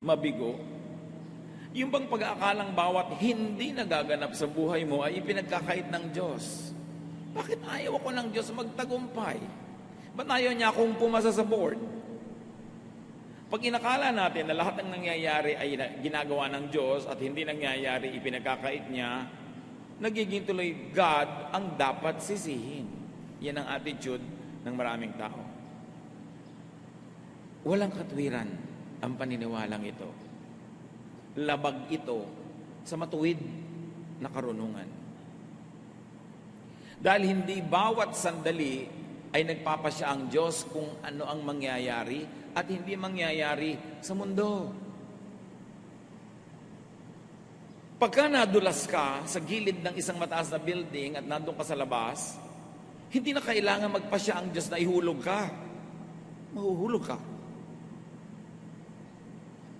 mabigo, yung bang pag-aakalang bawat hindi nagaganap sa buhay mo ay ipinagkakait ng Diyos. Bakit ayaw ako ng Diyos magtagumpay? Ba't ayaw niya akong pumasa sa board? Pag inakala natin na lahat ng nangyayari ay ginagawa ng Diyos at hindi nangyayari, ipinagkakait niya, nagiging tuloy God ang dapat sisihin. Yan ang attitude ng maraming tao. Walang katwiran ang paniniwalang ito. Labag ito sa matuwid na karunungan. Dahil hindi bawat sandali ay nagpapasya ang Diyos kung ano ang mangyayari at hindi mangyayari sa mundo. Pagka nadulas ka sa gilid ng isang mataas na building at nandun ka sa labas, hindi na kailangan magpasya ang Diyos na ihulog ka. Mahuhulog ka.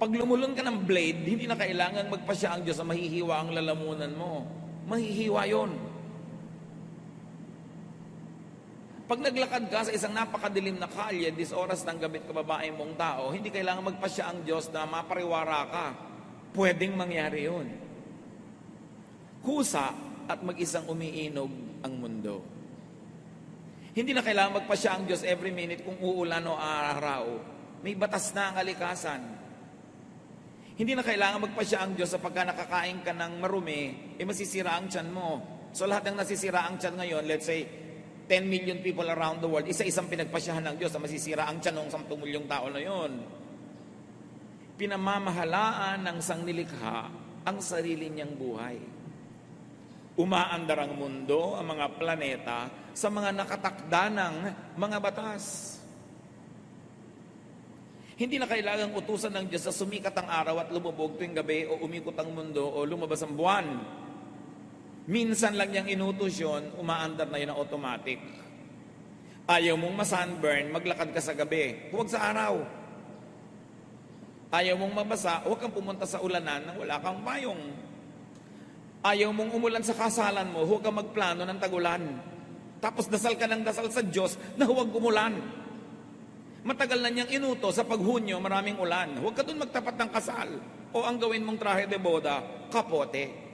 Pag lumulon ka ng blade, hindi na kailangan magpasya ang Diyos na mahihiwa ang lalamunan mo. Mahihiwa yon. Pag naglakad ka sa isang napakadilim na kalye, oras ng gabi at kababae mong tao, hindi kailangan magpasya ang Diyos na mapariwara ka. Pwedeng mangyari yun. Kusa at mag-isang umiinog ang mundo. Hindi na kailangan magpasya ang Diyos every minute kung uulan o araw. May batas na ang kalikasan. Hindi na kailangan magpasya ang Diyos sa pagka nakakain ka ng marumi, masisira ang tiyan mo. So lahat ng nasisira ang tiyan ngayon, let's say, 10 million people around the world, isa-isang pinagpasyahan ng Diyos na masisira ang tiyan ng 10 milyong tao na yon. Pinamamahalaan ng sangnilikha ang sarili niyang buhay. Umaandar ang mundo, ang mga planeta, sa mga nakatakda ng mga batas. Hindi na kailangang utusan ng Diyos na sumikat ang araw at lumubog tuwing gabi o umikot ang mundo o lumabas ang buwan. Minsan lang niyang inutos yun, umaandar na yun ang automatic. Ayaw mong masunburn, maglakad ka sa gabi, huwag sa araw. Ayaw mong mabasa, huwag kang pumunta sa ulanan nang wala kang payong. Ayaw mong umulan sa kasalan mo, huwag kang magplano ng tagulan. Tapos dasal ka ng dasal sa Diyos na huwag umulan. Matagal na niyang inuto sa paghunyo, maraming ulan. Huwag ka dun magtapat ng kasal. O ang gawin mong trahe de boda, kapote.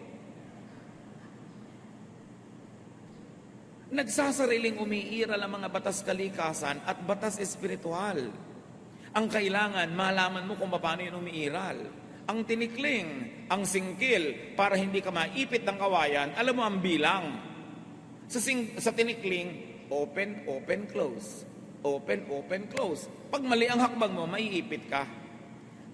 Nagsasariling umiiral ang mga batas kalikasan at batas espiritual. Ang kailangan, malaman mo kung paano yun umiiral. Ang tinikling, ang singkil, para hindi ka maipit ng kawayan, alam mo ang bilang. Sa tinikling, open, open, close. Open, open, close. Pag mali ang hakbang mo, maiipit ka.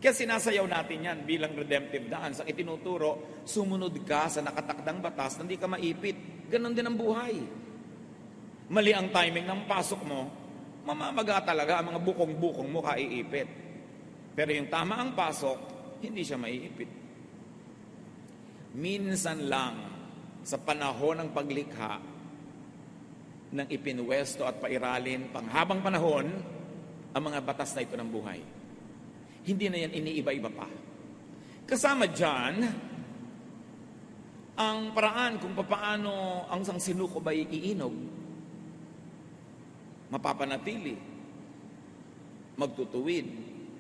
Kaya sinasayaw natin yan bilang redemptive dance. Ang itinuturo, sumunod ka sa nakatakdang batas, hindi ka maipit. Ganon din ang buhay. Mali ang timing ng pasok mo, mamamaga talaga ang mga bukong-bukong mo kaiipit. Pero yung tama ang pasok, hindi siya maiipit. Minsan lang, sa panahon ng paglikha, nang ipinwesto at pairalin panghabang panahon ang mga batas na ito ng buhay. Hindi na yan iniiba-iba pa. Kasama dyan, ang paraan kung paano ang isang sinuko ba iinog, mapapanatili, magtutuwid,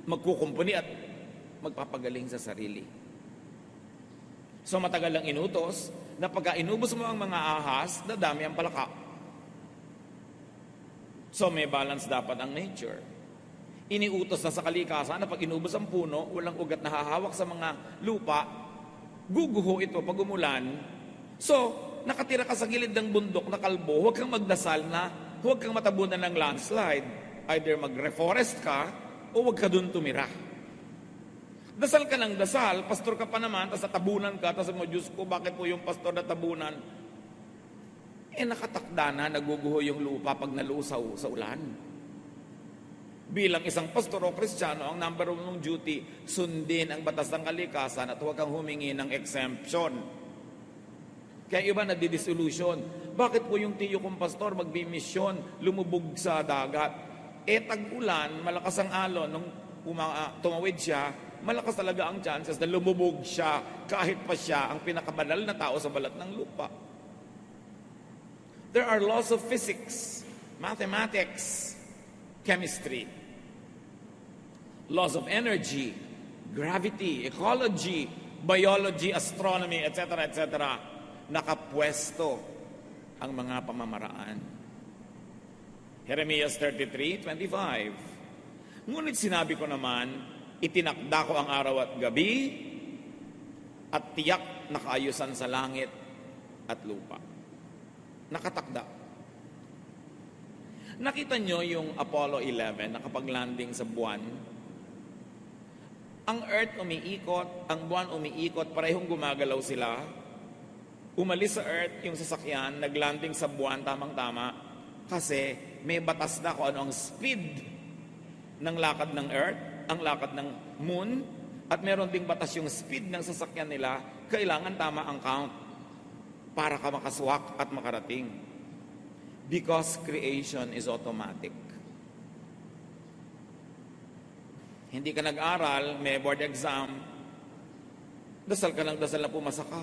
magkukumpuni at magpapagaling sa sarili. So matagal lang inutos na pagka inubos mo ang mga ahas, dadami ang palaka. So may balance dapat ang nature. Iniutos na sa kalikasan na pag inubos ang puno, walang ugat na hahawak sa mga lupa, guguho ito pag umulan. So, nakatira ka sa gilid ng bundok na kalbo, huwag kang magdasal na, huwag kang matabunan ng landslide. Either mag-reforest ka, o huwag ka dun tumira. Dasal ka ng dasal, pastor ka pa naman, tapos natabunan ka, tapos mo, Diyos ko, bakit po yung pastor natabunan? Nakatakda na, naguguho yung lupa pag nalusaw sa ulan. Bilang isang pastor o Kristiyano, ang number one mong duty, sundin ang batas ng kalikasan at huwag kang humingi ng exemption. Kaya iba nagdi-dissolution. Bakit po yung tiyo kong pastor magbimisyon, lumubog sa dagat? Tag-ulan, malakas ang alon, nung tumawid siya, malakas talaga ang chances na lumubog siya kahit pa siya ang pinakabanal na tao sa balat ng lupa. There are laws of physics, mathematics, chemistry, laws of energy, gravity, ecology, biology, astronomy, etc., etc., nakapwesto ang mga pamamaraan. Jeremias 33:25. Ngunit sinabi ko naman, itinakda ko ang araw at gabi at tiyak na kaayusan sa langit at lupa. Nakatakda. Nakita nyo yung Apollo 11 nakapag-landing sa buwan? Ang Earth umiikot, ang buwan umiikot, parehong gumagalaw sila. Umalis sa Earth yung sasakyan, naglanding sa buwan tamang-tama kasi may batas na kung ano ang speed ng lakad ng Earth, ang lakad ng Moon, at meron ding batas yung speed ng sasakyan nila, kailangan tama ang count para ka makaswak at makarating. Because creation is automatic. Hindi ka nag-aral, may board exam, dasal ka lang dasal na pumasa ka.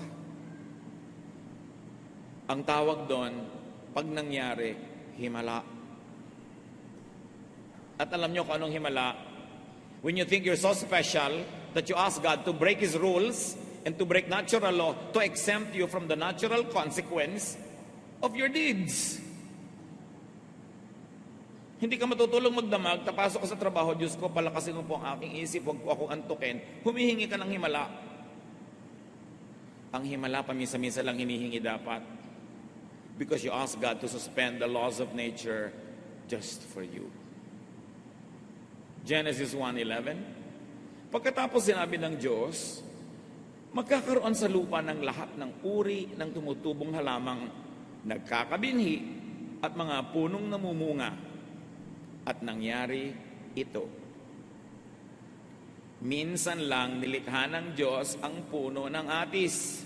Ang tawag doon, pag nangyari, himala. At alam nyo kung anong himala? When you think you're so special that you ask God to break His rules and to break natural law to exempt you from the natural consequence of your deeds. Hindi ka matutulong magdamag, tapasok ka sa trabaho, Diyos ko, palakasin mo po ang aking isip, huwag po akong antukin. Humihingi ka ng himala. Ang himala, paminsan-minsan lang hinihingi dapat. Because you ask God to suspend the laws of nature just for you. Genesis 1:11. Pagkatapos sinabi ng Diyos, magkakaroon sa lupa ng lahat ng uri ng tumutubong halamang nagkakabinhi at mga punong namumunga. At nangyari ito. Minsan lang nilikha ng Diyos ang puno ng atis.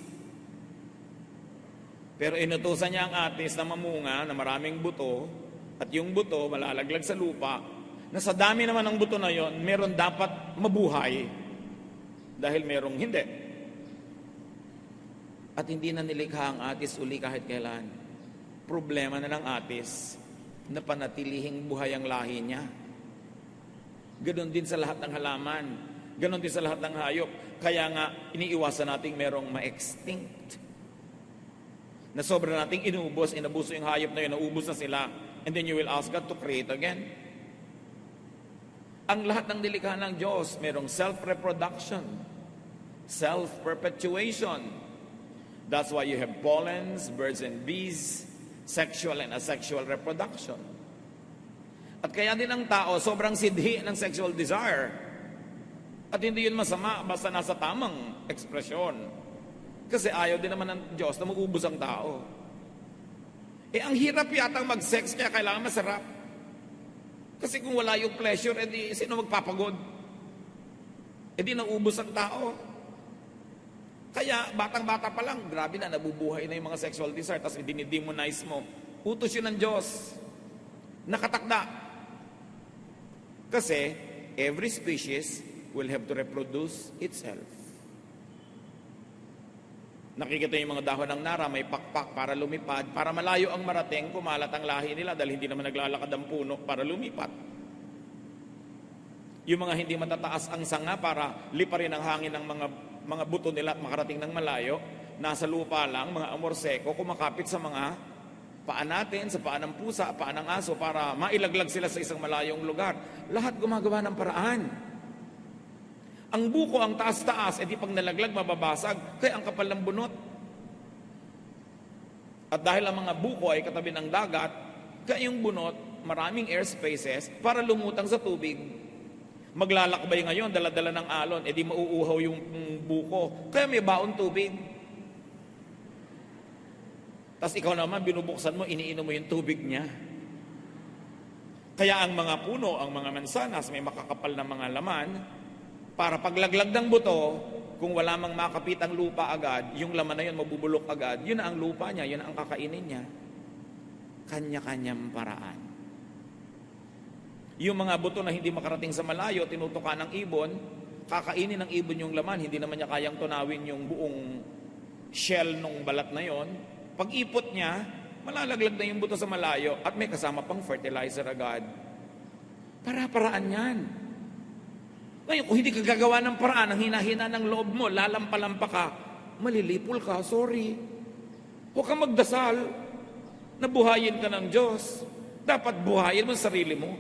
Pero inutusan niya ang atis na mamunga na maraming buto, at yung buto malalaglag sa lupa, na sa dami naman ng buto na yon, meron dapat mabuhay dahil merong hindi. At hindi na nilikha ang atis uli kahit kailan. Problema na ng atis na panatilihing buhay ang lahi niya. Ganon din sa lahat ng halaman. Ganon din sa lahat ng hayop. Kaya nga, iniiwasan nating merong ma-extinct. Na sobra nating inubos, inabuso yung hayop na yun, naubos na sila. And then you will ask God to create again. Ang lahat ng nilikha ng Diyos, merong self-reproduction, self-perpetuation. That's why you have pollens, birds and bees, sexual and asexual reproduction. At kaya din ang tao, sobrang sidhi ng sexual desire. At hindi yun masama, basta nasa tamang ekspresyon. Kasi ayaw din naman ng Diyos na mag-ubos ang tao. Ang hirap yatang mag-sex, kaya kailangan masarap. Kasi kung wala yung pleasure, edi sino magpapagod? Edi naubos ang tao. Kaya batang-bata pa lang, grabe na, nabubuhay na yung mga sexual desire, tapos dinidemonize mo. Utos yun ng Diyos. Nakatakda. Kasi every species will have to reproduce itself. Nakikita yung mga dahon ng nara, may pakpak para lumipad, para malayo ang marating, kumalat ang lahi nila dahil hindi naman naglalakad ang puno para lumipat. Yung mga hindi matataas ang sanga para liparin ang hangin ng mga buto nila at makarating ng malayo, nasa lupa lang, mga amorseko, kumakapit sa mga paa natin, sa paa ng pusa, paa ng aso, para mailaglag sila sa isang malayong lugar. Lahat gumagawa ng paraan. Ang buko ang taas-taas, edi pag nalaglag, mababasag, kaya ang kapal ng bunot. At dahil ang mga buko ay katabi ng dagat, kaya yung bunot, maraming air spaces para lumutang sa tubig. Maglalakbay ngayon, dala-dala ng alon, edi mauuhaw yung buko. Kaya may baon tubig. Tapos ikaw naman, binubuksan mo, iniinom mo yung tubig niya. Kaya ang mga puno, ang mga mansanas, may makakapal na mga laman, para paglaglag ng buto, kung wala mang makapit ang lupa agad, yung laman na yun mabubulok agad, yun na ang lupa niya, yun na ang kakainin niya. Kanya-kanyang paraan. Yung mga buto na hindi makarating sa malayo, tinutukan ng ibon, kakainin ng ibon yung laman, hindi naman niya kayang tunawin yung buong shell ng balat na yon. Pag ipot niya, malalaglag na yung buto sa malayo at may kasama pang fertilizer agad. Para-paraan yan. Ngayon, kung hindi ka gagawa ng paraan, ang hinahina ng loob mo, lalampalampa ka, malilipol ka, sorry. Huwag kang magdasal na buhayin ka ng Diyos. Dapat buhayin mo ang sarili mo.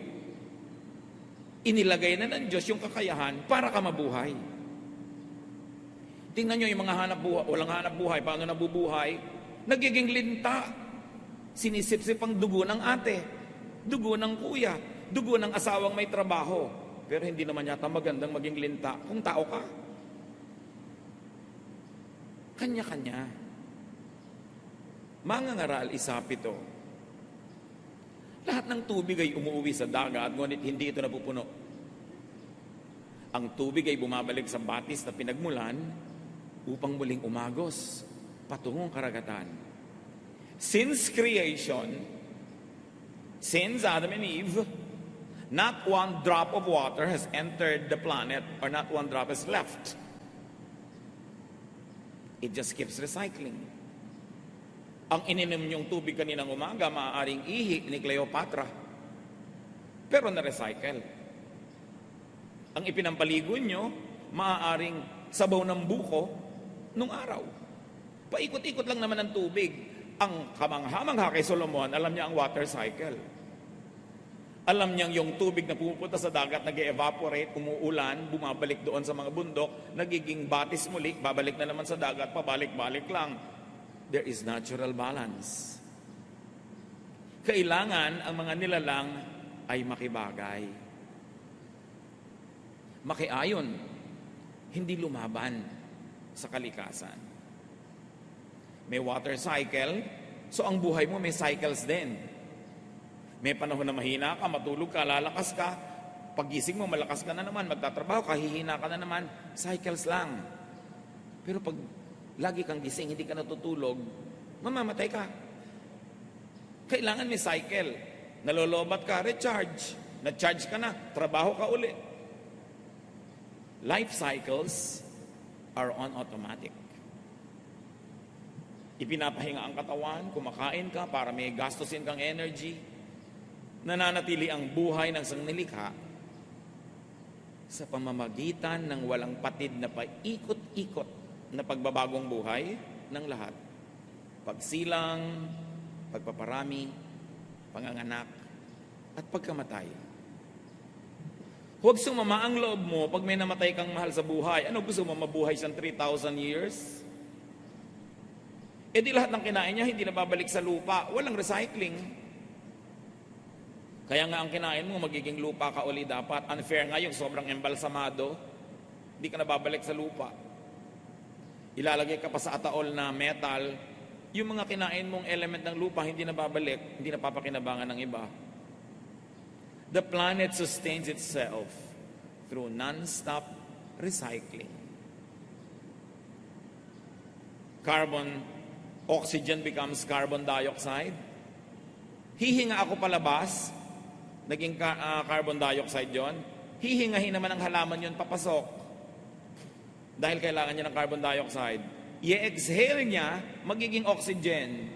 Inilagay na ng Diyos yung kakayahan para ka mabuhay. Tingnan nyo yung mga hanap buhay, walang hanap buhay, paano nabubuhay? Nagiging linta. Sinisip-sip ang dugo ng ate, dugo ng kuya, dugo ng asawang may trabaho. Pero hindi naman yata magandang maging linta kung tao ka. Kanya-kanya. Mangangaral, isapito. Lahat ng tubig ay umuwi sa dagat, ngunit hindi ito napupuno. Ang tubig ay bumabalik sa batis na pinagmulan upang muling umagos patungong karagatan. Since creation, since Adam and Eve, not one drop of water has entered the planet or not one drop has left. It just keeps recycling. Ang ininom niyong tubig kaninang umaga, maaaring ihi ni Cleopatra. Pero na-recycle. Ang ipinampaligo niyo, maaaring sabaw ng buko nung araw. Paikot-ikot lang naman ang tubig. Ang kamangha-mangha kay Solomon, alam niya ang water cycle. Alam niyang yung tubig na pumupunta sa dagat, nag-evaporate, umuulan, bumabalik doon sa mga bundok, nagiging batis muli, babalik na naman sa dagat, pabalik-balik lang. There is natural balance. Kailangan ang mga nilalang ay makibagay. Makiayon, hindi lumaban sa kalikasan. May water cycle, so ang buhay mo may cycles din. May panahon na mahina ka, matulog ka, lalakas ka, pagising mo, malakas ka na naman, magtatrabaho ka, hihina ka na naman, cycles lang. Pero pag lagi kang gising, hindi ka natutulog, mamamatay ka. Kailangan may cycle. Nalolobat ka, recharge. Na-charge ka na, trabaho ka uli. Life cycles are on automatic. Ipinapahinga ang katawan, kumakain ka para may gastusin kang energy. Nananatili ang buhay ng sangnilikha sa pamamagitan ng walang patid na paikot-ikot na pagbabagong buhay ng lahat. Pagsilang, pagpaparami, panganganak, at pagkamatay. Huwag sumama ang loob mo pag may namatay kang mahal sa buhay. Ano, gusto mo mabuhay siyang 3,000 years? E di lahat ng kinain niya hindi nababalik sa lupa. Walang recycling. Kaya nga ang kinain mo magiging lupa ka uli dapat. Unfair nga yung sobrang embalsamado. Hindi ka nababalik sa lupa. Ilalagay ka pa sa ataol na metal. Yung mga kinain mong element ng lupa hindi nababalik, hindi napapakinabangan ng iba. The planet sustains itself through non-stop recycling. Oxygen becomes carbon dioxide. Hihinga ako palabas, naging carbon dioxide yon. Hihingahin naman ang halaman yon papasok. Dahil kailangan niya ng carbon dioxide. I-exhale niya, magiging oxygen.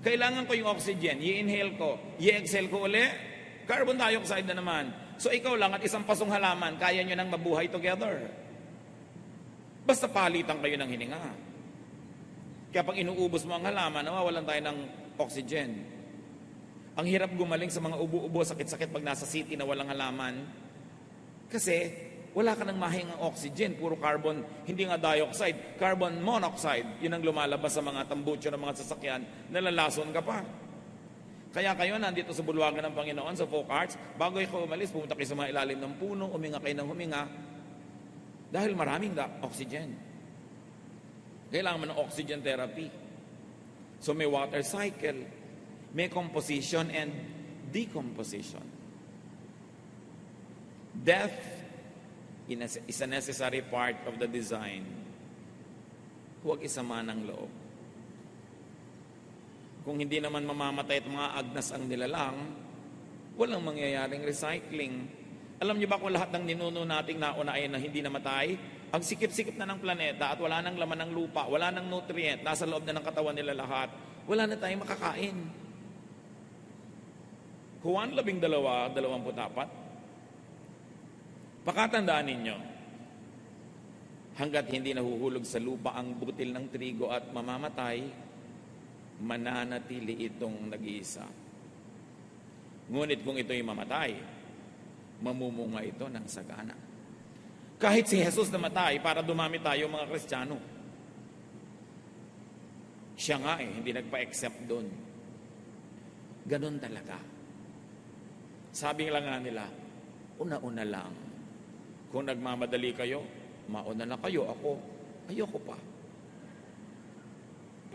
Kailangan ko yung oxygen, i-inhale ko. I-exhale ko uli, carbon dioxide na naman. So ikaw lang at isang pasong halaman, kaya nyo nang mabuhay together. Basta palitan kayo ng hininga. Kaya pag inuubos mo ang halaman, nawawalan tayo ng oxygen. Ang hirap gumaling sa mga ubo-ubo, sakit-sakit pag nasa city na walang halaman. Kasi wala ka nang mahingang oxygen, puro carbon, hindi nga dioxide, carbon monoxide. Yun ang lumalabas sa mga tambucho ng mga sasakyan, nalalason ka pa. Kaya kayo nandito sa bulwagan ng Panginoon, sa Folk Arts, bago kayo umalis, pumunta kayo sa mga ilalim ng puno, huminga kayo ng huminga, dahil maraming oxygen. Kailangan mo ng oxygen therapy. So may water cycle, may composition and decomposition. Death is a necessary part of the design. Huwag isama ng loob. Kung hindi naman mamamatay at mga agnas ang nilalang, walang mangyayaring recycling. Alam niyo ba kung lahat ng ninuno nating nauna ay na hindi namatay? Ang sikip-sikip na ng planeta at wala nang laman ng lupa, wala nang nutrient, nasa loob na ng katawan nila lahat, wala na tayong makakain. Juan 12:24. Pakatandaan ninyo, hanggat hindi nahuhulog sa lupa ang butil ng trigo at mamamatay, mananatili itong nag-iisa. Ngunit kung ito'y mamatay, mamumunga ito ng sagana. Kahit si Jesus namatay para dumami tayo mga Kristiyano, siya nga hindi nagpa-accept doon. Ganon talaga. Sabi lang nga nila, una-una lang. Kung nagmamadali kayo, mauna na kayo, ako, ayoko pa.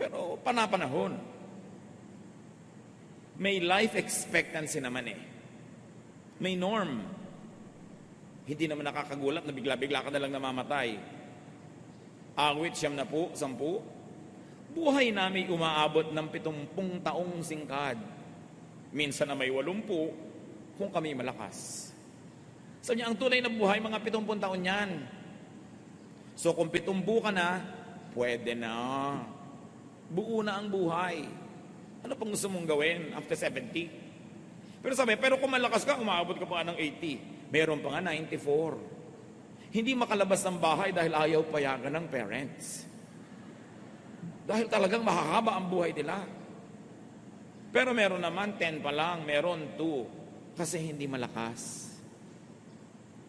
Pero panapanahon. May life expectancy naman May norm. Hindi naman nakakagulat na bigla-bigla ka na lang namamatay. Awit 10, 10. Buhay namin umaabot ng 70 taong singkad. Minsan na may 80 kung kami malakas. So niya, ang tunay na buhay, mga 70 taon yan. So kung 70 ka na, pwede na. Buo na ang buhay. Ano pang gusto mong gawin after 70? Pero kung malakas ka, umaabot ka pa ng 80. Meron pa nga 94. Hindi makalabas ng bahay dahil ayaw payagan ng parents. Dahil talagang mahahaba ang buhay nila. Pero meron naman 10 pa lang, meron 2. Kasi hindi malakas.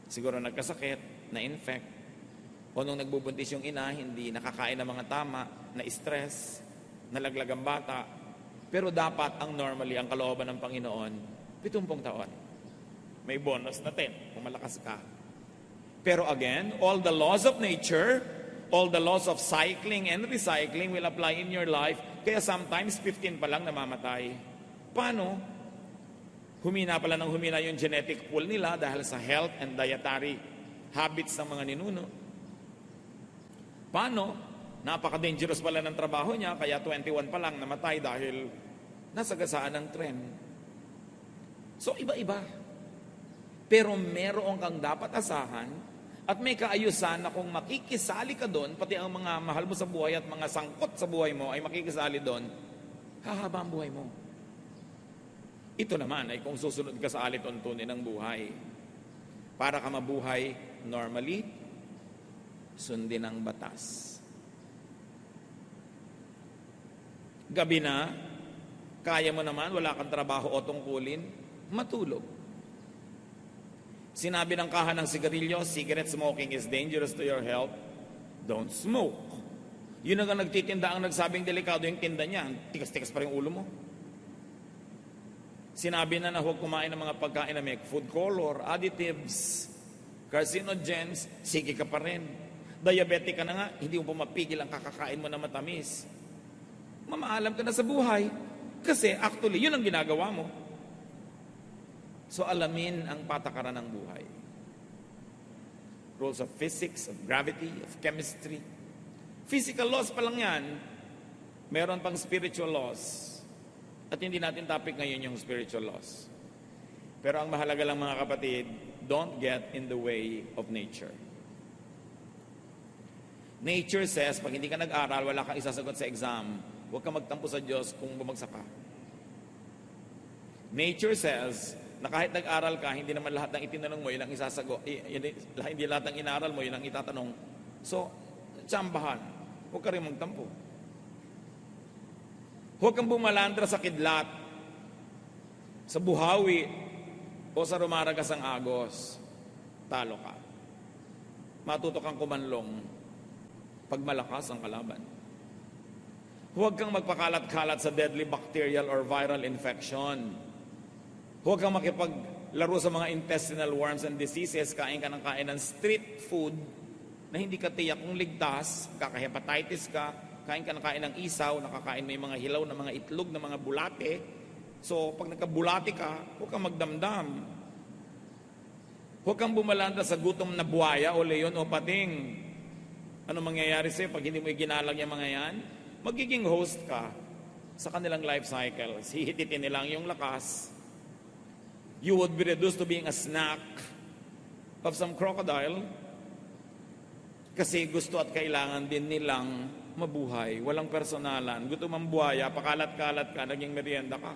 Siguro nagkasakit, na-infect. O nung nagbubuntis yung ina, hindi nakakain ng mga tama, na-stress, nalaglag ang bata. Pero dapat ang normally, ang kalooban ng Panginoon, 70 taon. May bonus na 10 kung malakas ka. Pero again, all the laws of nature, all the laws of cycling and recycling will apply in your life. Kaya sometimes 15 pa lang namamatay. Paano? Humina pala ng humina yung genetic pool nila dahil sa health and dietary habits ng mga ninuno. Paano? Napaka-dangerous pala ng trabaho niya, kaya 21 pa lang namatay dahil nasagasaan ng tren. So iba-iba. Pero meron kang dapat asahan at may kaayusan na kung makikisali ka doon, pati ang mga mahal mo sa buhay at mga sangkot sa buhay mo ay makikisali doon, hahaba ang buhay mo. Ito naman ay kung susunod ka sa alituntunin ng buhay. Para ka mabuhay normally, sundin ang batas. Gabi na, kaya mo naman, wala kang trabaho o tungkulin, matulog. Sinabi ng kaha ng sigarilyo, cigarette smoking is dangerous to your health. Don't smoke. Yun ang nagtitinda ang nagsabing delikado yung tinda niya. Tikas-tikas pa rin ulo mo. Sinabi na huwag kumain ng mga pagkain na may food color, additives, carcinogens, sige ka pa rin. Diabetic ka na nga, hindi mo pa mapigil ang kakakain mo na matamis. Mamaalam ka na sa buhay. Kasi actually, yun ang ginagawa mo. So alamin ang patakaran ng buhay. Rules of physics, of gravity, of chemistry. Physical laws pa lang yan. Meron pang spiritual laws. At hindi natin topic ngayon yung spiritual laws. Pero ang mahalaga lang mga kapatid, don't get in the way of nature. Nature says, pag hindi ka nag-aral, wala kang isasagot sa exam, huwag kang magtampo sa Diyos kung bumagsak ka. Nature says, na kahit nag-aral ka, hindi naman lahat ng itinanong mo, yun ang isasagot. Hindi lahat ng inaral mo, yun ang itatanong. So, tsambahan. Huwag ka rin magtampo. Huwag kang bumalandra sa kidlat, sa buhawi, o sa rumaragas ang agos. Talo ka. Matuto kang kumanlong pag malakas ang kalaban. Huwag kang magpakalat-kalat sa deadly bacterial or viral infection. Huwag kang makipaglaro sa mga intestinal worms and diseases. Kain ka ng street food na hindi ka tiyak kung ligtas. Kaka-hepatitis ka. Kain ka ng isaw. Nakakain mo yung mga hilaw na mga itlog na mga bulate. So, pag nagkabulate ka, huwag kang magdamdam. Huwag kang bumalanda sa gutom na buhaya o leon o pating. Ano mangyayari sa'yo pag hindi mo iginalag yung mga yan? Magiging host ka sa kanilang life cycles. Hihititin nilang yung lakas. You would be reduced to being a snack of some crocodile kasi gusto at kailangan din nilang mabuhay. Walang personalan. Gutom ang buhaya, pakalat-kalat ka, naging merienda ka.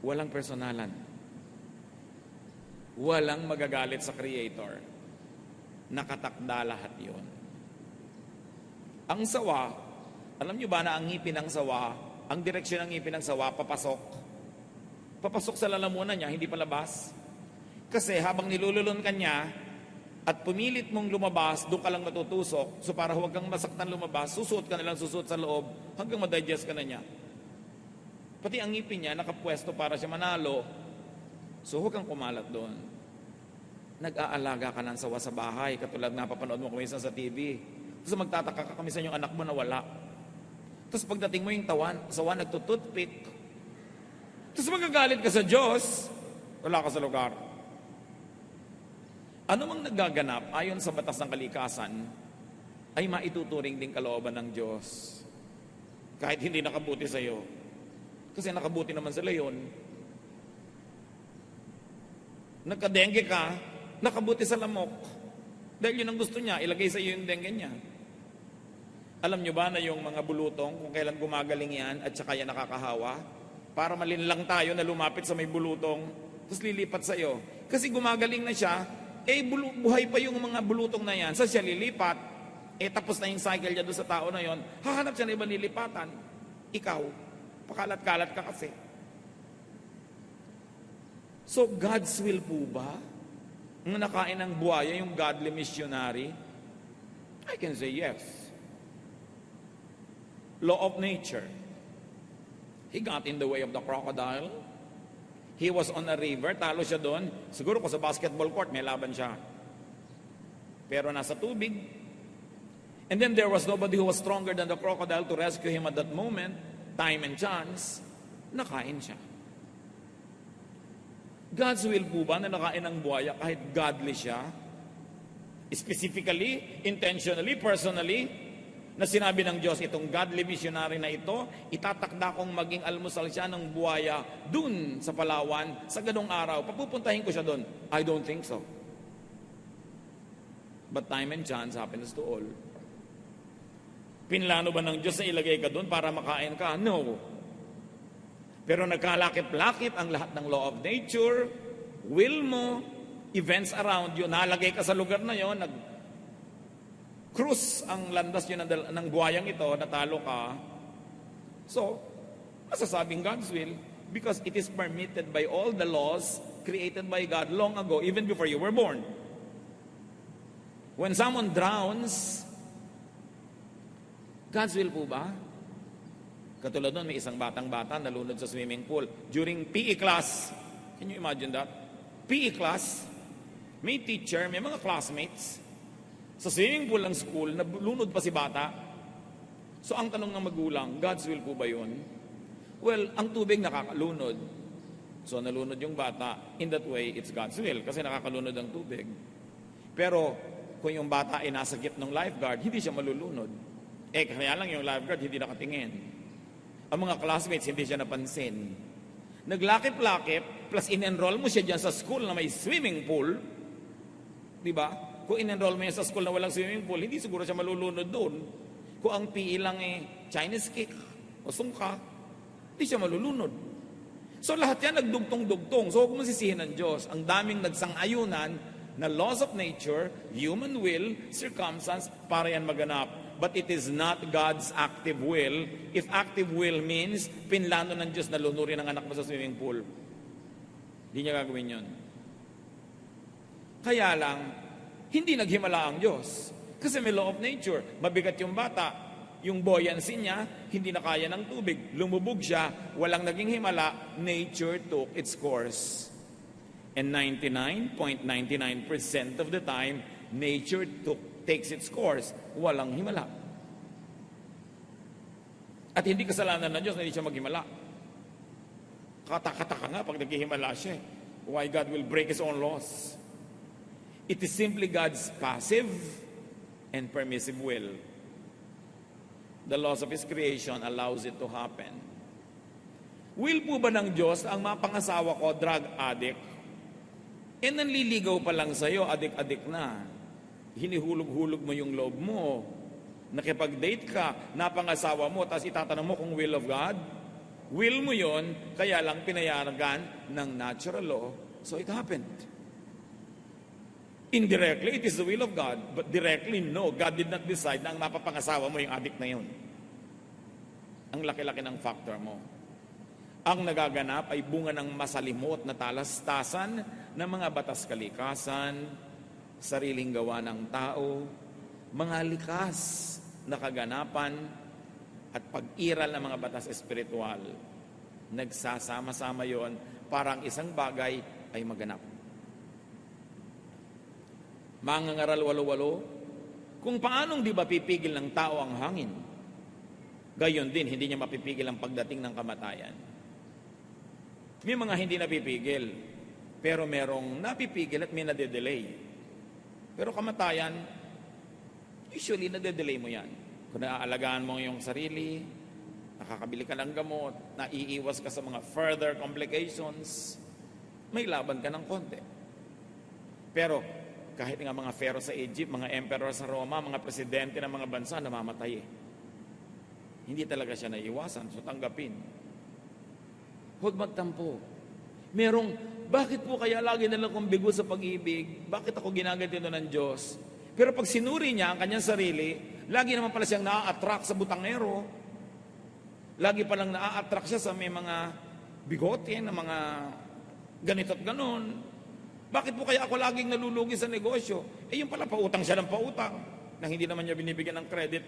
Walang personalan. Walang magagalit sa Creator. Nakatakda lahat yon. Ang sawa, alam nyo ba na ang ngipin ng sawa, ang direksyon ng ngipin ng sawa, papasok. Papasok sa lalamunan niya, hindi palabas. Kasi habang nilululon ka niya, at pumilit mong lumabas, doon ka lang matutusok. So para huwag kang masaktan lumabas, susuot ka na lang, susuot sa loob, hanggang madigest ka na niya. Pati ang ngipin niya, nakapwesto para siya manalo. So huwag kang kumalat doon. Nag-aalaga ka ng sawa sa bahay, katulad na papanood mo kuminsan sa TV. Tapos magtataka ka kamisan yung anak mo na wala. Tapos pagdating mo yung sawa nagtututpik. Tapos magagalit ka sa Diyos, wala ka sa lugar. Ano mang nagaganap ayon sa batas ng kalikasan ay maituturing din kalooban ng Diyos. Kahit hindi nakabuti sa iyo. Kasi nakabuti naman sila yun. Nagka-dengue ka, nakabuti sa lamok. Dahil yun ang gusto niya, ilagay sa iyo yung dengue niya. Alam nyo ba na yung mga bulutong, kung kailan gumagaling yan at saka yan nakakahawa, para malinlang tayo na lumapit sa may bulutong, tapos lilipat sa iyo. Kasi gumagaling na siya, buhay pa yung mga bulutong na yan, sa siya lilipat, tapos na yung cycle niya doon sa tao na yon, hahanap siya na ibang lilipatan. Ikaw, pakalat-kalat ka kasi. So, God's will po ba? Ang nakain ng buhaya, yung godly missionary? I can say yes. Law of nature. He got in the way of the crocodile. He was on a river, talo siya doon. Siguro kung sa basketball court, may laban siya. Pero nasa tubig. And then there was nobody who was stronger than the crocodile to rescue him at that moment. Time and chance, nakain siya. God's will po ba na nakain ng buhaya kahit godly siya? Specifically, intentionally, personally, na sinabi ng Diyos, itong godly missionary na ito, itatakda kong maging almusal siya ng buhaya dun sa Palawan, sa ganong araw. Papupuntahin ko siya dun. I don't think so. But time and chance happens to all. Pinlano ba ng Diyos na ilagay ka dun para makain ka? No. Pero nagkalakip-lakip ang lahat ng law of nature, will mo, events around you, nalagay ka sa lugar na yon, cruise ang landas yun ng buhayang ito, natalo ka. So, masasabing God's will because it is permitted by all the laws created by God long ago, even before you were born. When someone drowns, God's will po ba? Katulad nun, may isang batang-bata nalunod sa swimming pool during PE class. Can you imagine that? PE class, may teacher, may mga classmates, sa swimming pool ng school, nalunod pa si bata. So ang tanong ng magulang, God's will po ba yun? Well, ang tubig nakakalunod. So nalunod yung bata. In that way, it's God's will kasi nakakalunod ang tubig. Pero kung yung bata ay nasa gitna ng lifeguard, hindi siya malulunod. Kaya lang yung lifeguard hindi nakatingin. Ang mga classmates hindi siya napansin. Naglakip-lakip, plus in-enroll mo siya dyan sa school na may swimming pool. Di ba? Kung in-enroll mo yan sa school na walang swimming pool, hindi siguro siya malulunod doon. Kung ang PE lang Chinese cake o sungka, hindi siya malulunod. So lahat yan nagdugtong-dugtong. So huwag mo sisihin ng Diyos. Ang daming nagsang-ayunan na laws of nature, human will, circumstance, para yan maganap. But it is not God's active will. If active will means pinlano ng Diyos na lunurin ang anak mo sa swimming pool, hindi niya gagawin yun. Kaya lang, hindi naghimala ang Diyos. Kasi may law of nature. Mabigat yung bata. Yung buoyancy niya, hindi na kaya ng tubig. Lumubog siya, walang naging himala. Nature took its course. And 99.99% of the time, nature takes its course. Walang himala. At hindi kasalanan ng Diyos na hindi siya maghimala. Kataka-taka nga pag naghihimala siya. Why God will break His own laws. It is simply God's passive and permissive will. The laws of His creation allows it to happen. Will po ba ng Diyos ang mapangasawa ko, drug addict? Nanliligaw pa lang sa'yo, adik-adik na. Hinihulog-hulog mo yung loob mo. Nakipag-date ka, napangasawa mo, tapos itatanong mo kung will of God? Will mo yon, kaya lang pinayagan ng natural law, so it happened. Indirectly, it is the will of God. But directly, no. God did not decide na ang mapapangasawa mo yung adik na yun. Ang laki-laki ng factor mo. Ang nagaganap ay bunga ng masalimot na talastasan ng mga batas kalikasan, sariling gawa ng tao, mga likas na kaganapan, at pag-iral ng mga batas espiritual. Nagsasama-sama yon para ang isang bagay ay maganap. Mangangaral walo-walo, kung paanong di ba pipigil ng tao ang hangin, gayon din, hindi niya mapipigil ang pagdating ng kamatayan. May mga hindi napipigil, pero merong napipigil at may nade-delay. Pero kamatayan, usually nade-delay mo yan. Kung naaalagaan mo yung sarili, nakakabili ka ng gamot, naiiwas ka sa mga further complications, may laban ka ng konti. Pero kahit nga mga pharaoh sa Egypt, mga emperor sa Roma, mga presidente ng mga bansa, namamatay eh. Hindi talaga siya naiiwasan, so tanggapin. Huwag magtampo. Bakit po kaya lagi nalang kong bigo sa pag-ibig? Bakit ako ginaganito ng Diyos? Pero pag sinuri niya ang kanyang sarili, lagi naman pala siyang naa-attract sa butangero. Lagi palang naa-attract siya sa may mga bigote, na mga ganito at ganon. Bakit po kaya ako laging nalulugi sa negosyo? Yung pala pautang siya ng pautang na hindi naman niya binibigyan ng credit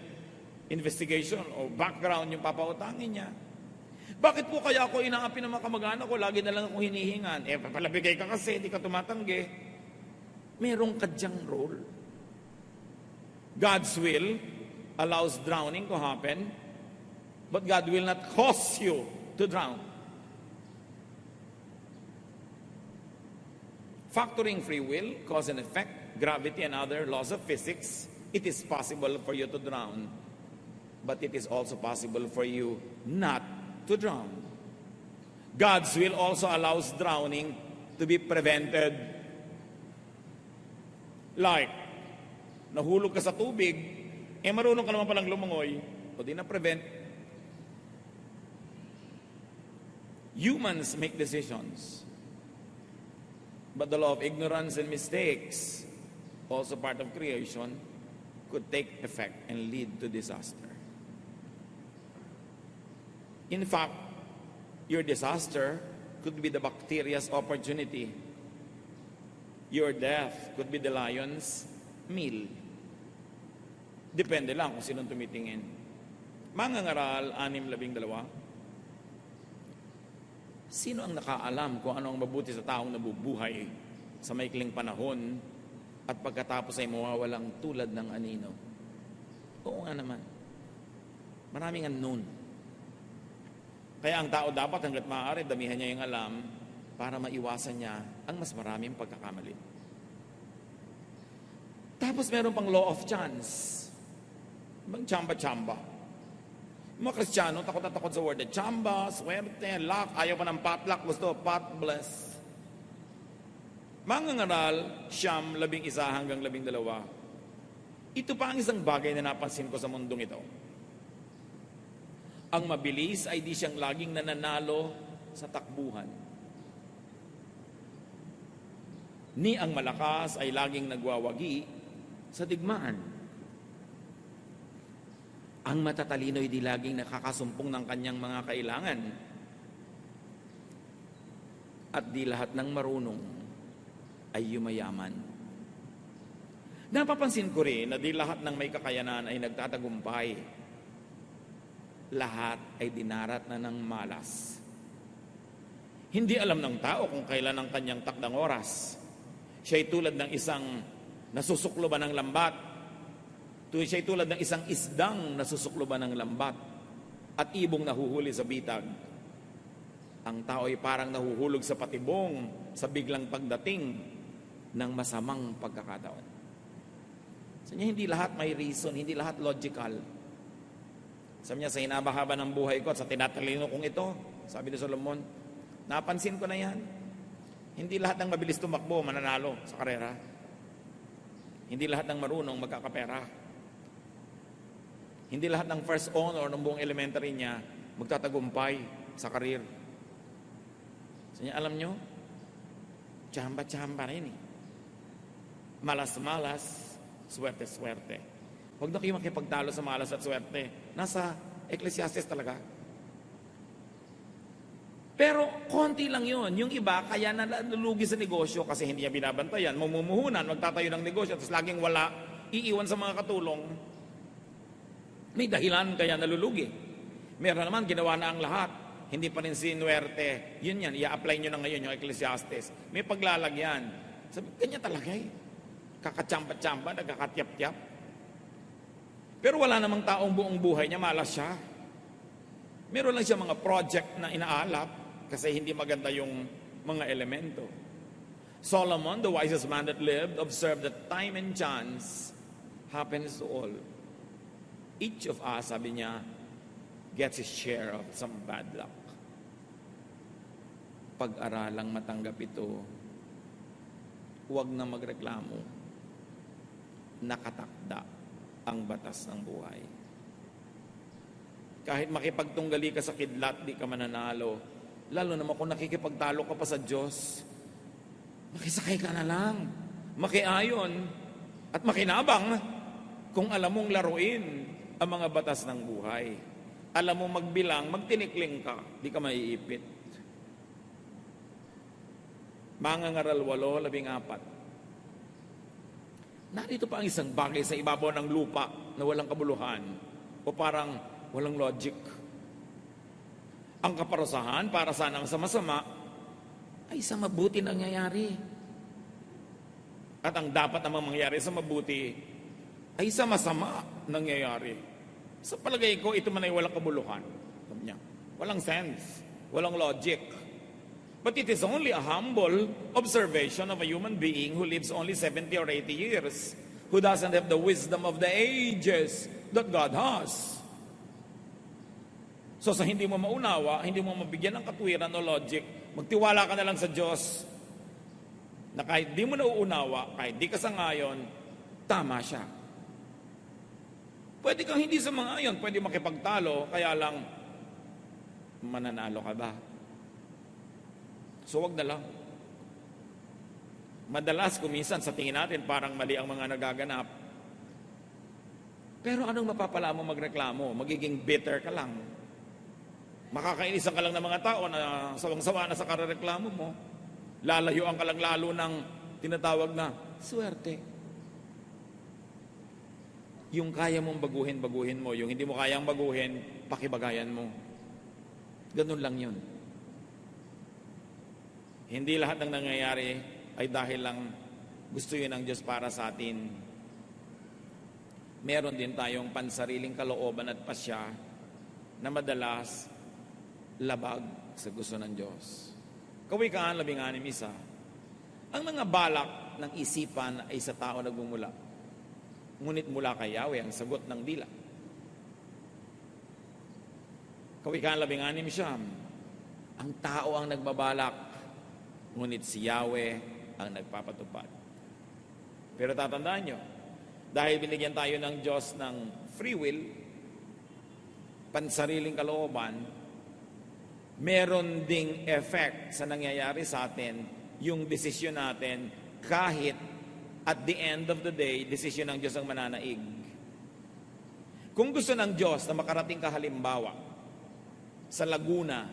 investigation o background yung papautangin niya. Bakit po kaya ako inaapi ng mga kamag-anak ko, lagi na lang ako hinihingan? Papalabigay ka kasi, di ka tumatanggi. Merong kadyang role. God's will allows drowning to happen, but God will not cause you to drown. Factoring free will, cause and effect, gravity and other laws of physics, it is possible for you to drown, but it is also possible for you not to drown. God's will also allows drowning to be prevented. Like, nahulog ka sa tubig, marunong ka naman palang lumangoy, o di na-prevent. Humans make decisions. But the law of ignorance and mistakes, also part of creation, could take effect and lead to disaster. In fact, your disaster could be the bacteria's opportunity. Your death could be the lion's meal. Depende lang kung sinong tumitingin. Mangangaral, 6:12. Sino ang nakaalam kung ano ang mabuti sa taong nabubuhay sa maikling panahon at pagkatapos ay mawawalang tulad ng anino? Oo nga naman. Maraming unknown. Kaya ang tao dapat hanggat maaari, damihan niya yung alam para maiwasan niya ang mas maraming pagkakamali. Tapos meron pang law of chance. Mag-chamba-chamba. Mga Kristiyano, takot na takot sa word. Chamba, swerte, luck, ayaw pa ng potluck, gusto, pot bless. Mangangaral, 11 hanggang 12. Ito pa ang isang bagay na napansin ko sa mundong ito. Ang mabilis ay di siyang laging nananalo sa takbuhan. Ni ang malakas ay laging nagwawagi sa digmaan. Ang matatalino ay di laging nakakasumpong ng kanyang mga kailangan. At di lahat ng marunong ay yumayaman. Napapansin ko rin na di lahat ng may kakayanan ay nagtatagumpay. Lahat ay dinarat na ng malas. Hindi alam ng tao kung kailan ang kanyang takdang oras. Siya ay tulad ng isang nasusukloban ng lambat. Siya'y tulad ng isang isdang nasusukloban ng lambat at ibong nahuhuli sa bitag. Ang tao ay parang nahuhulog sa patibong sa biglang pagdating ng masamang pagkakataon. Sa niya, hindi lahat may reason, hindi lahat logical. Sabi niya, sa hinabahaba ng buhay ko at sa tinatalino kong ito, sabi ni Solomon, napansin ko na yan. Hindi lahat ng mabilis tumakbo mananalo sa karera. Hindi lahat ng marunong magkakapera. Hindi lahat ng first honor ng buong elementary niya magtatagumpay sa karir. So, alam nyo, tsamba-tsamba rin eh. Malas-malas, swerte-swerte. Huwag na kayo makipagtalo sa malas at swerte. Nasa Ecclesiastes talaga. Pero konti lang yon. Yung iba, kaya nalulugi sa negosyo kasi hindi niya binabantayan. Mamumuhunan, magtatayo ng negosyo, tapos laging wala, iiwan sa mga katulong. May dahilan kaya nalulugi. Meron naman, ginawa na ang lahat. Hindi pa rin sinuwerte. Yun yan, i-apply nyo na ngayon yung Ecclesiastes. May paglalagyan. Sabi, kanya talaga eh. Kakachamba-chamba, nagkakatyap-tyap. Pero wala namang taong buong buhay niya, malas siya. Meron lang siya mga project na inaalap kasi hindi maganda yung mga elemento. Solomon, the wisest man that lived, observed that time and chance happens to all. Each of us, sabi niya, gets his share of some bad luck. Pag-aralang matanggap ito, huwag na magreklamo. Nakatakda ang batas ng buhay. Kahit makipagtunggali ka sa kidlat, di ka mananalo. Lalo naman kung nakikipagtalo ka pa sa Diyos, makisakay ka na lang, makiayon, at makinabang kung alam mong laruin ang mga batas ng buhay. Alam mo magbilang, magtinikling ka, di ka maiipit. Mangangaral 8:14. Narito pa ang isang bagay sa ibabaw ng lupa na walang kabuluhan o parang walang logic. Ang kaparusahan para sa nang sama-sama ay sa mabuti nangyayari. At ang dapat namang mangyari sa mabuti ay sa masama nangyayari. Sa palagay ko, ito man ay walang kabuluhan. Sabi niya, walang sense, walang logic. But it is only a humble observation of a human being who lives only 70 or 80 years, who doesn't have the wisdom of the ages that God has. So sa hindi mo maunawa, hindi mo mabigyan ng katwiran o logic, magtiwala ka na lang sa Diyos na kahit di mo nauunawa, kahit di ka sangayon, tama siya. Pwede kang hindi sangayon, pwede makipagtalo, kaya lang mananalo ka ba? So wag na lang. Madalas kuminsan sa tingin natin parang mali ang mga nagaganap. Pero anong mapapala mo magreklamo? Magiging bitter ka lang. Makakainisan ka lang ng mga tao na sawang-sawa na sa karereklamo mo. Lalayuan ka lang lalo ng tinatawag na swerte. Yung kaya mong baguhin, baguhin mo. Yung hindi mo kayang baguhin, pakibagayan mo. Ganun lang yun. Hindi lahat ng nangyayari ay dahil lang gusto yun ng Diyos para sa atin. Meron din tayong pansariling kalooban at pasya na madalas labag sa gusto ng Diyos. Kawikaan 16:1. Ang mga balak ng isipan ay sa tao nagmumula. Ngunit mula kay Yahweh ang sagot ng dila. Kawikaan 16:9. Ang tao ang nagbabalak, ngunit si Yahweh ang nagpapatupad. Pero tatandaan nyo, dahil binigyan tayo ng Diyos ng free will, pansariling kalooban, meron ding effect sa nangyayari sa atin yung desisyon natin kahit at the end of the day, desisyon ng Diyos ang mananaig. Kung gusto ng Diyos na makarating ka halimbawa sa Laguna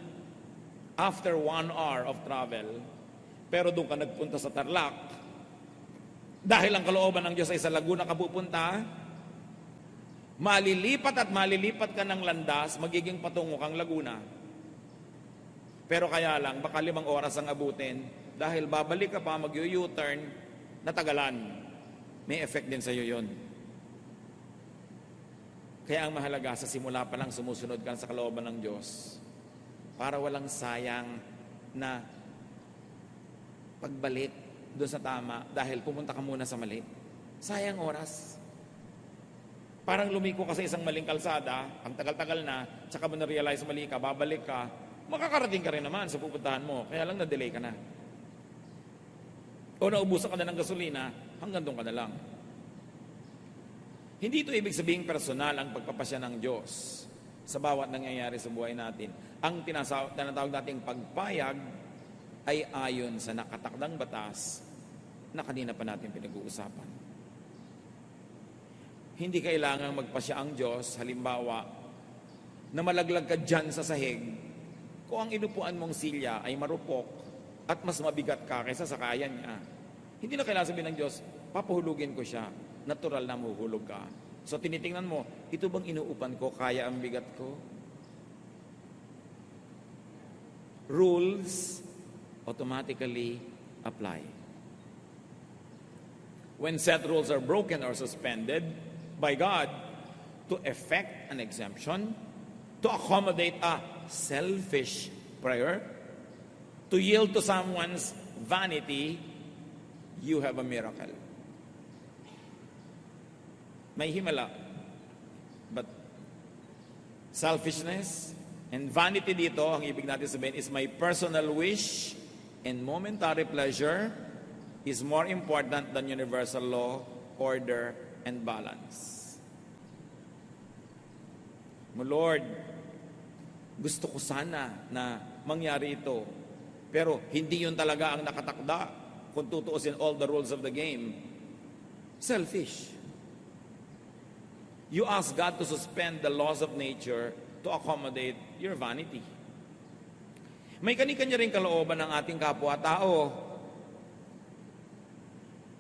after 1 hour of travel, pero doon ka nagpunta sa Tarlac, dahil ang kalooban ng Diyos ay sa Laguna ka pupunta, malilipat at malilipat ka ng landas, magiging patungo kang Laguna. Pero kaya lang, baka 5 oras ang abutin, dahil babalik ka pa, mag-u-turn, natagalan. May effect din sa iyo yun. Kaya ang mahalaga, sa simula pa lang sumusunod ka sa kalooban ng Diyos, para walang sayang na pagbalik doon sa tama, dahil pumunta ka muna sa mali. Sayang oras. Parang lumiko ka sa isang maling kalsada, ang tagal-tagal na, tsaka mo na-realize mali ka, babalik ka, makakarating ka rin naman sa pupuntahan mo, kaya lang na-delay ka na. O naubusan ka na ng gasolina, hanggang doon ka na lang. Hindi ito ibig sabihin personal ang pagpapasya ng Diyos sa bawat nangyayari sa buhay natin. Ang tinatawag nating pagpayag ay ayon sa nakatakdang batas na kanina pa natin pinag-uusapan. Hindi kailangang magpasya ang Diyos, halimbawa, na malaglag ka dyan sa sahig, kung ang inupuan mong silya ay marupok at mas mabigat ka kaysa sa kaya niya. Hindi na kailangan sabihin ng Diyos, papuhulugin ko siya, natural na mahuhulog ka. So tinitingnan mo, ito bang inuupan ko, kaya ang bigat ko? Rules automatically apply. When set rules are broken or suspended by God to effect an exemption, to accommodate a selfish prayer, to yield to someone's vanity, you have a miracle. May himala. But selfishness and vanity dito, ang ibig natin sabihin is my personal wish and momentary pleasure is more important than universal law, order, and balance. Lord, gusto ko sana na mangyari ito, pero hindi yun talaga ang nakatakda kung tutuusin all the rules of the game. Selfish. You ask God to suspend the laws of nature to accommodate your vanity. May kani-kanya rin kalooban ng ating kapwa-tao.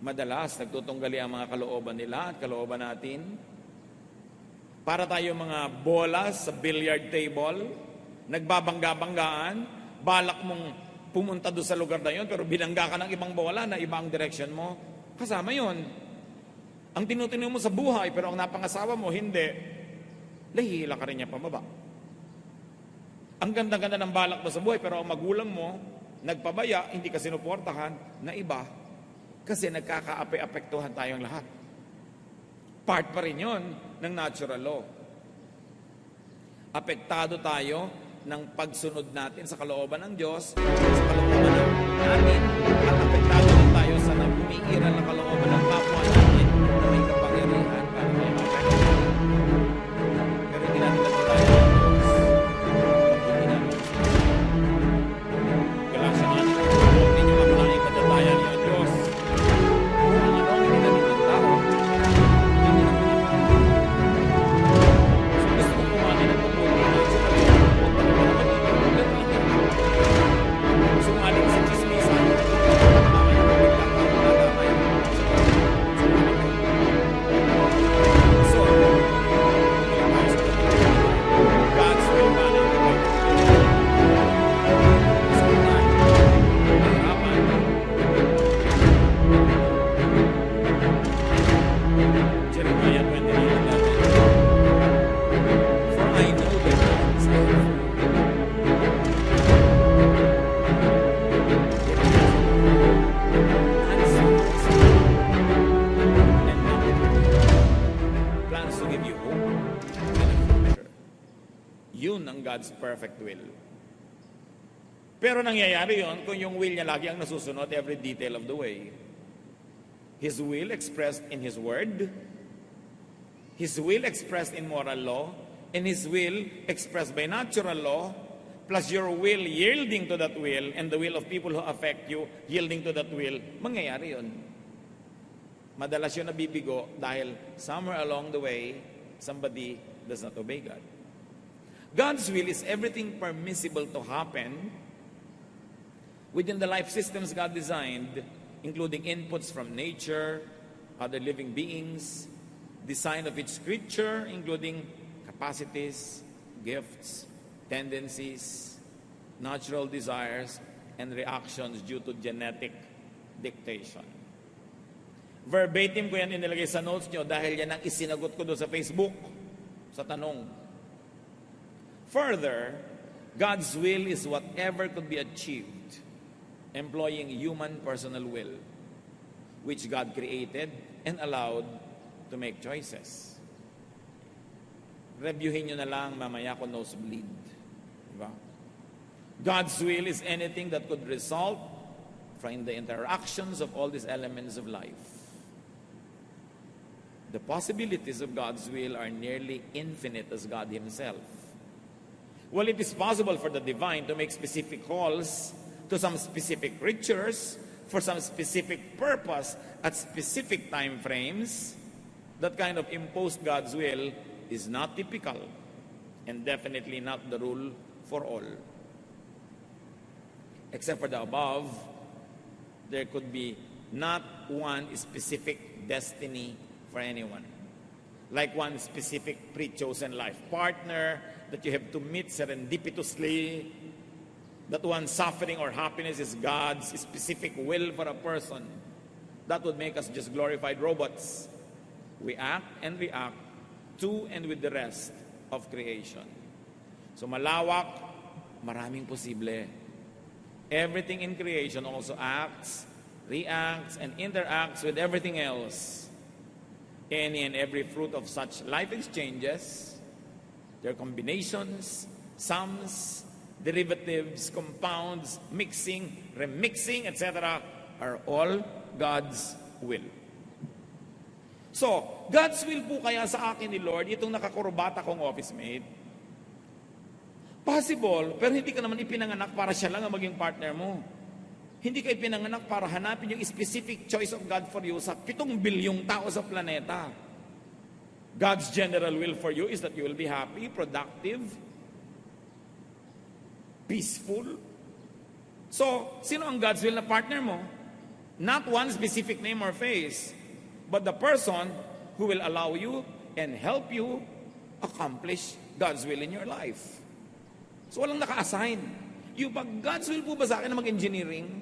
Madalas, nagtutunggali ang mga kalooban nila at kalooban natin. Para tayo mga bola sa billiard table, nagbabangga-banggaan, balak mong pumunta doon sa lugar na yun, pero binangga ka ng ibang bola na ibang direction mo, kasama yon. Ang tinutino mo sa buhay, pero ang napangasawa mo, hindi. Lahihila ka rin niya pababa. Ang ganda-ganda ng balak mo sa buhay, pero ang magulang mo, nagpabaya, hindi ka sinuportahan, na iba, kasi nagkakaape-apektuhan tayong lahat. Part pa rin yun ng natural law. Apektado tayo ng pagsunod natin sa kalooban ng Diyos, sa kalooban natin, at apektado din tayo sa umiiral na kalooban ng kapwa natin na may kapangyarihan para may mapektuhan. Pero ginagawa tayo ng Diyos. Hindi namin siya. Galasya nga natin, huwag ninyo akalaing madatayan niyo ang Diyos. Kung ang anong ginagawa ng tao, hindi naman ito. So gusto kong kumani ng pagbuti ng sa sumaling sa chismisan, so, God's will manage the way. Jeremiah 29:11. For I know the plans I have for plans to give you hope and a future. Yun ang God's perfect will. Pero nangyayari yun kung yung will niya lagi ang nasusunod every detail of the way. His will expressed in His Word, His will expressed in moral law, and His will expressed by natural law, plus your will yielding to that will, and the will of people who affect you yielding to that will, mangyayari yun. Madalas yun nabibigo dahil somewhere along the way, somebody does not obey God. God's will is everything permissible to happen within the life systems God designed, including inputs from nature, other living beings, design of each creature, including capacities, gifts, tendencies, natural desires, and reactions due to genetic dictation. Verbatim ko yan inilagay sa notes nyo dahil yan ang isinagot ko doon sa Facebook sa tanong. Further, God's will is whatever could be achieved employing human personal will, which God created and allowed to make choices. Reviewin nyo na lang mamaya kung nosebleed. Diba? God's will is anything that could result from the interactions of all these elements of life. The possibilities of God's will are nearly infinite as God Himself. While it is possible for the divine to make specific calls to some specific creatures for some specific purpose at specific time frames, that kind of imposed God's will is not typical and definitely not the rule for all. Except for the above, there could be not one specific destiny for anyone. Like one specific pre-chosen life partner that you have to meet serendipitously, that one suffering or happiness is God's specific will for a person. That would make us just glorified robots. We act and react to and with the rest of creation. So malawak, maraming posible. Everything in creation also acts, reacts, and interacts with everything else. Any and every fruit of such life exchanges, their combinations, sums, derivatives, compounds, mixing, remixing, etc., are all God's will. So, God's will po kaya sa akin ni Lord, itong nakakurbata kong office mate, possible, pero hindi ka naman ipinanganak para siya lang ang maging partner mo. Hindi ka ipinanganak para hanapin yung specific choice of God for you sa 7 bilyong tao sa planeta. God's general will for you is that you will be happy, productive, peaceful. So, sino ang God's will na partner mo? Not one specific name or face, but the person who will allow you and help you accomplish God's will in your life. So, walang naka-assign. Yung pag God's will po ba sa akin na mag-engineering?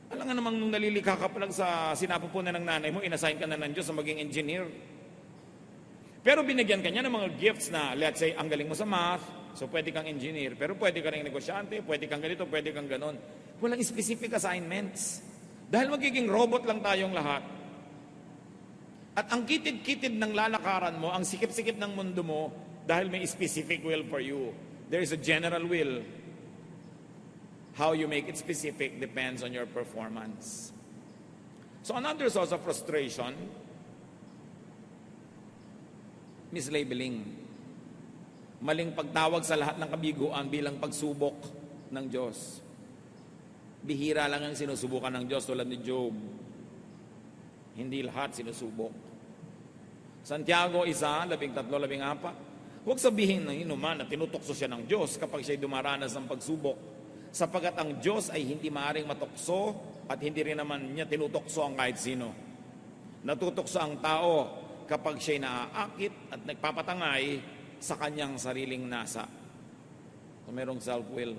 Alam nga namang nung nalilika ka pa lang sa sinapupunan ng nanay mo, inassign ka na ng Diyos sa maging engineer. Pero binigyan ka niya ng mga gifts na, let's say, ang galing mo sa math, so pwede kang engineer, pero pwede ka rin negosyante, pwede kang ganito, pwede kang ganon. Walang specific assignments. Dahil magiging robot lang tayong lahat. At ang kitid-kitid ng lalakaran mo, ang sikip-sikip ng mundo mo, dahil may specific will for you. There is a general will. How you make it specific depends on your performance. So another source of frustration, mislabeling. Maling pagtawag sa lahat ng kabiguan bilang pagsubok ng Diyos. Bihira lang ang sinusubukan ng Diyos tulad ni Job. Hindi lahat sinusubok. Santiago 1:13-14. Huwag sabihin ng inuman na tinutokso siya ng Diyos kapag siya'y dumaranas ng pagsubok. Sapagat ang Diyos ay hindi maaaring matukso at hindi rin naman niya tinutokso ang kahit sino. Natutokso ang tao kapag siya'y naaakit at nagpapatangay sa kanyang sariling nasa. So, merong self-will.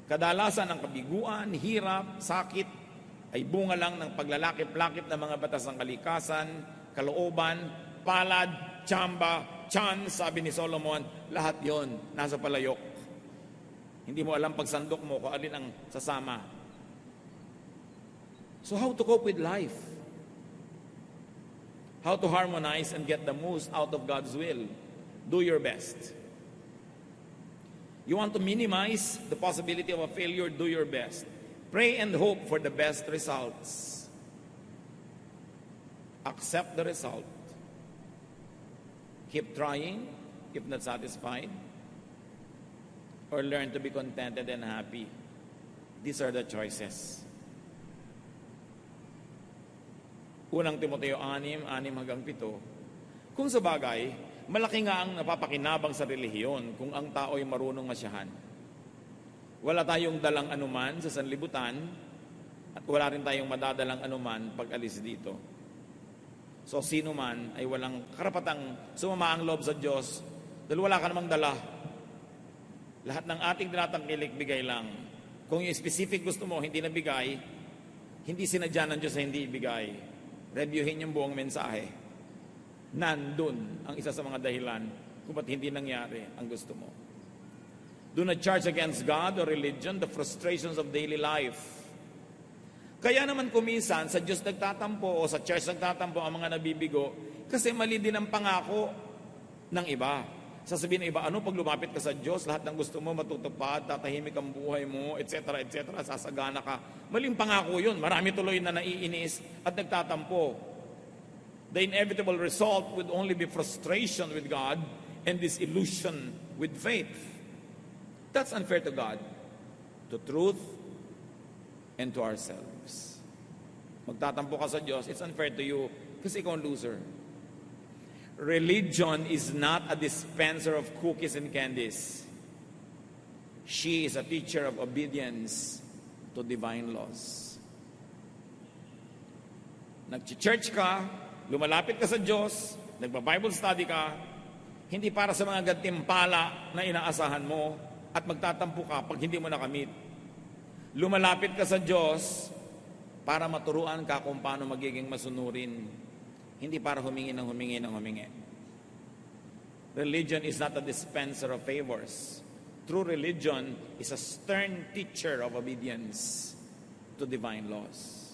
Kadalasan ang kabiguan, hirap, sakit ay bunga lang ng paglalakip-lakip ng mga batas ng kalikasan, kalooban, palad, tsamba, tiyan, sabi ni Solomon, lahat yon nasa palayok. Hindi mo alam pagsandok mo kung alin ang sasama. So how to cope with life? How to harmonize and get the most out of God's will? Do your best. You want to minimize the possibility of a failure, do your best. Pray and hope for the best results. Accept the result. Keep trying if not satisfied. Or learn to be contented and happy. These are the choices. Unang Timoteo 6:6-7. Kung sa bagay, malaki nga ang napapakinabang sa relihiyon kung ang tao ay marunong masyahan. Wala tayong dalang anuman sa sanlibutan at wala rin tayong madadalang anuman pag alis dito. So sino man ay walang karapatang sumama ang loob sa Diyos dahil wala ka namang dala. Lahat ng ating tinatangkilik, bigay lang. Kung yung specific gusto mo, hindi nabigay, hindi sinadya ng Diyos na hindi ibigay. Reviewin yung buong mensahe. Nandun ang isa sa mga dahilan kung ba't hindi nangyari ang gusto mo. Do not charge against God or religion the frustrations of daily life. Kaya naman kuminsan, sa Diyos nagtatampo o sa church nagtatampo ang mga nabibigo kasi mali din ang pangako ng iba. Sasabihin ng iba, ano pag lumapit ka sa Diyos, lahat ng gusto mo matutupad, tatahimik ang buhay mo, etc., etc., sasagana ka. Maling pangako yun. Marami tuloy na naiinis at nagtatampo. The inevitable result would only be frustration with God and disillusion with faith. That's unfair to God, to truth, and to ourselves. Magtatampo ka sa Diyos, it's unfair to you kasi ikaw ang loser. Religion is not a dispenser of cookies and candies. She is a teacher of obedience to divine laws. Nag-church ka, lumalapit ka sa Diyos, nagpa-Bible study ka, hindi para sa mga gantimpala na inaasahan mo at magtatampo ka pag hindi mo nakamit. Lumalapit ka sa Diyos para maturuan ka kung paano magiging masunurin, hindi para humingi ng humingi. Religion is not a dispenser of favors. True religion is a stern teacher of obedience to divine laws.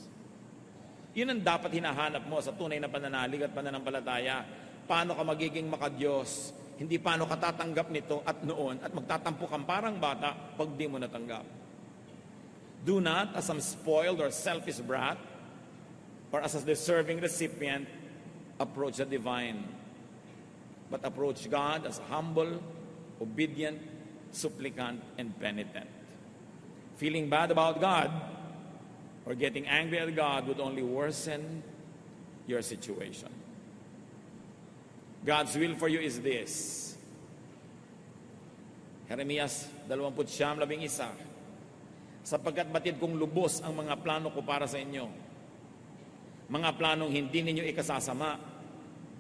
Yun ang dapat hinahanap mo sa tunay na pananalig at pananampalataya. Paano ka magiging makadiyos? Hindi paano ka tatanggap nito at noon at magtatampo kang parang bata pag di mo natanggap. Do not, as some spoiled or selfish brat, or as a deserving recipient, approach the divine, but approach God as a humble, obedient, supplicant, and penitent. Feeling bad about God or getting angry at God would only worsen your situation. God's will for you is this. Jeremias 29:11. Sapagkat batid kong lubos ang mga plano ko para sa inyo. Mga planong hindi ninyo ikasasama,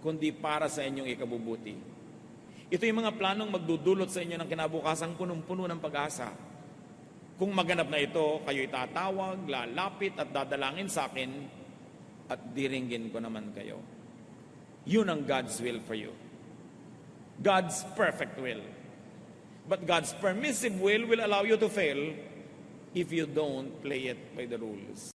kundi para sa inyong ikabubuti. Ito yung mga planong magdudulot sa inyo ng kinabukasang punong-puno ng pag-asa. Kung maganap na ito, kayo'y tatawag, lalapit at dadalangin sa akin at diringgin ko naman kayo. Yun ang God's will for you. God's perfect will. But God's permissive will allow you to fail if you don't play it by the rules.